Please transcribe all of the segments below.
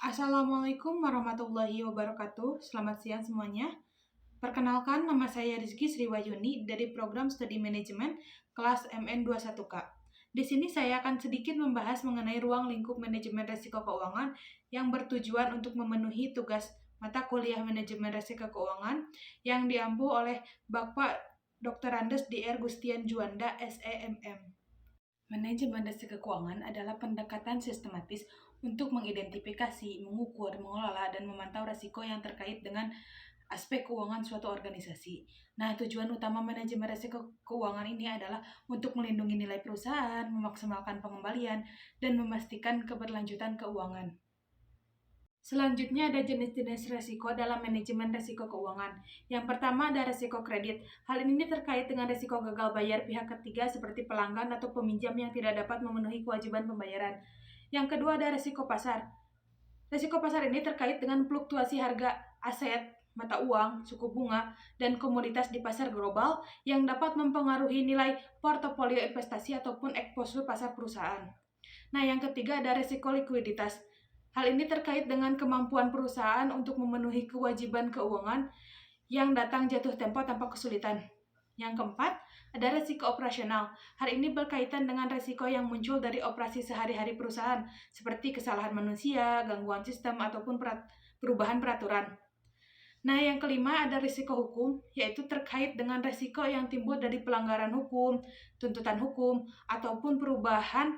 Assalamualaikum warahmatullahi wabarakatuh. Selamat siang semuanya. Perkenalkan, nama saya Rizky Sriwayuni dari Program Studi Manajemen kelas MN21K. Di sini saya akan sedikit membahas mengenai ruang lingkup manajemen risiko keuangan yang bertujuan untuk memenuhi tugas mata kuliah manajemen risiko keuangan yang diampu oleh Bapak Dr. Andes Dr. Gustian Juanda, SEMM. Manajemen risiko keuangan adalah pendekatan sistematis untuk mengidentifikasi, mengukur, mengelola, dan memantau risiko yang terkait dengan aspek keuangan suatu organisasi. Nah, tujuan utama manajemen risiko keuangan ini adalah untuk melindungi nilai perusahaan, memaksimalkan pengembalian, dan memastikan keberlanjutan keuangan. Selanjutnya ada jenis-jenis risiko dalam manajemen risiko keuangan. Yang pertama ada risiko kredit. Hal ini terkait dengan risiko gagal bayar pihak ketiga seperti pelanggan atau peminjam yang tidak dapat memenuhi kewajiban pembayaran. Yang kedua ada risiko pasar. Risiko pasar ini terkait dengan fluktuasi harga aset, mata uang, suku bunga, dan komoditas di pasar global yang dapat mempengaruhi nilai portofolio investasi ataupun eksposur pasar perusahaan. Nah, yang ketiga ada risiko likuiditas. Hal ini terkait dengan kemampuan perusahaan untuk memenuhi kewajiban keuangan yang datang jatuh tempo tanpa kesulitan. Yang keempat, ada risiko operasional. Hal ini berkaitan dengan risiko yang muncul dari operasi sehari-hari perusahaan, seperti kesalahan manusia, gangguan sistem, ataupun perubahan peraturan. Nah, yang kelima ada risiko hukum, yaitu terkait dengan risiko yang timbul dari pelanggaran hukum, tuntutan hukum, ataupun perubahan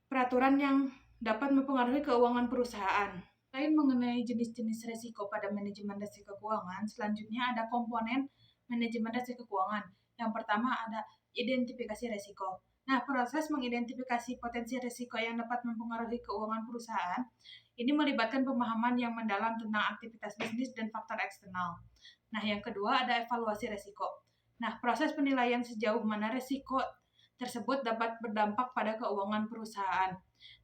peraturan yang dapat mempengaruhi keuangan perusahaan. Selain mengenai jenis-jenis risiko pada manajemen risiko keuangan, selanjutnya ada komponen manajemen risiko keuangan. Yang pertama ada identifikasi risiko. Nah, proses mengidentifikasi potensi risiko yang dapat mempengaruhi keuangan perusahaan ini melibatkan pemahaman yang mendalam tentang aktivitas bisnis dan faktor eksternal. Nah, yang kedua ada evaluasi risiko. Nah, proses penilaian sejauh mana risiko tersebut dapat berdampak pada keuangan perusahaan,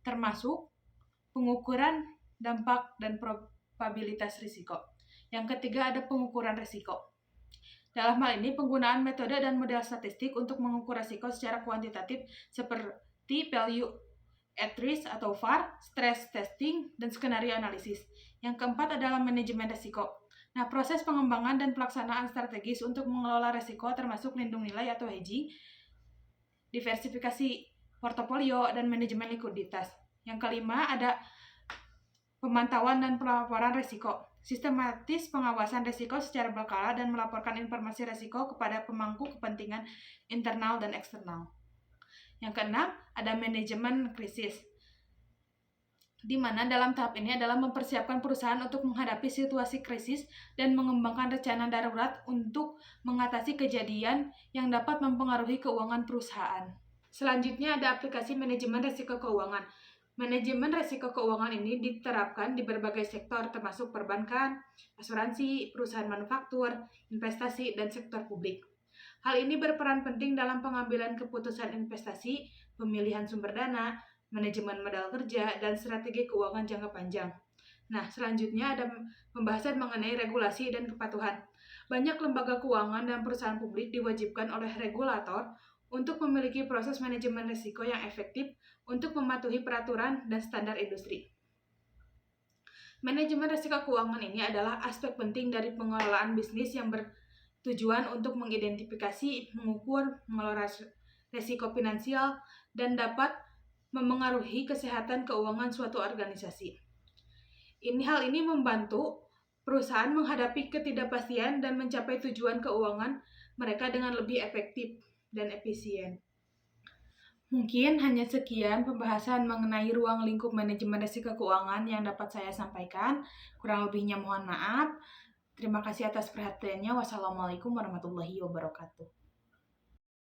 termasuk pengukuran dampak dan probabilitas risiko. Yang ketiga ada pengukuran risiko. Dalam hal ini penggunaan metode dan model statistik untuk mengukur risiko secara kuantitatif seperti value at risk atau VAR, stress testing, dan skenario analisis. Yang keempat adalah manajemen risiko. Nah, proses pengembangan dan pelaksanaan strategis untuk mengelola risiko termasuk lindung nilai atau hedging, diversifikasi portofolio, dan manajemen likuiditas. Yang kelima ada pemantauan dan pelaporan risiko. Sistematis pengawasan risiko secara berkala dan melaporkan informasi risiko kepada pemangku kepentingan internal dan eksternal. Yang keenam ada manajemen krisis, di mana dalam tahap ini adalah mempersiapkan perusahaan untuk menghadapi situasi krisis dan mengembangkan rencana darurat untuk mengatasi kejadian yang dapat mempengaruhi keuangan perusahaan. Selanjutnya ada aplikasi manajemen risiko keuangan. Manajemen risiko keuangan ini diterapkan di berbagai sektor termasuk perbankan, asuransi, perusahaan manufaktur, investasi, dan sektor publik. Hal ini berperan penting dalam pengambilan keputusan investasi, pemilihan sumber dana, manajemen modal kerja, dan strategi keuangan jangka panjang. Nah, selanjutnya ada pembahasan mengenai regulasi dan kepatuhan. Banyak lembaga keuangan dan perusahaan publik diwajibkan oleh regulator untuk memiliki proses manajemen risiko yang efektif untuk mematuhi peraturan dan standar industri. Manajemen risiko keuangan ini adalah aspek penting dari pengelolaan bisnis yang bertujuan untuk mengidentifikasi, mengukur, mengelola risiko finansial, dan dapat memengaruhi kesehatan keuangan suatu organisasi. Hal ini membantu perusahaan menghadapi ketidakpastian dan mencapai tujuan keuangan mereka dengan lebih efektif dan efisien. Mungkin hanya sekian pembahasan mengenai ruang lingkup manajemen risiko keuangan yang dapat saya sampaikan. Kurang lebihnya mohon maaf. Terima kasih atas perhatiannya. Wassalamualaikum warahmatullahi wabarakatuh.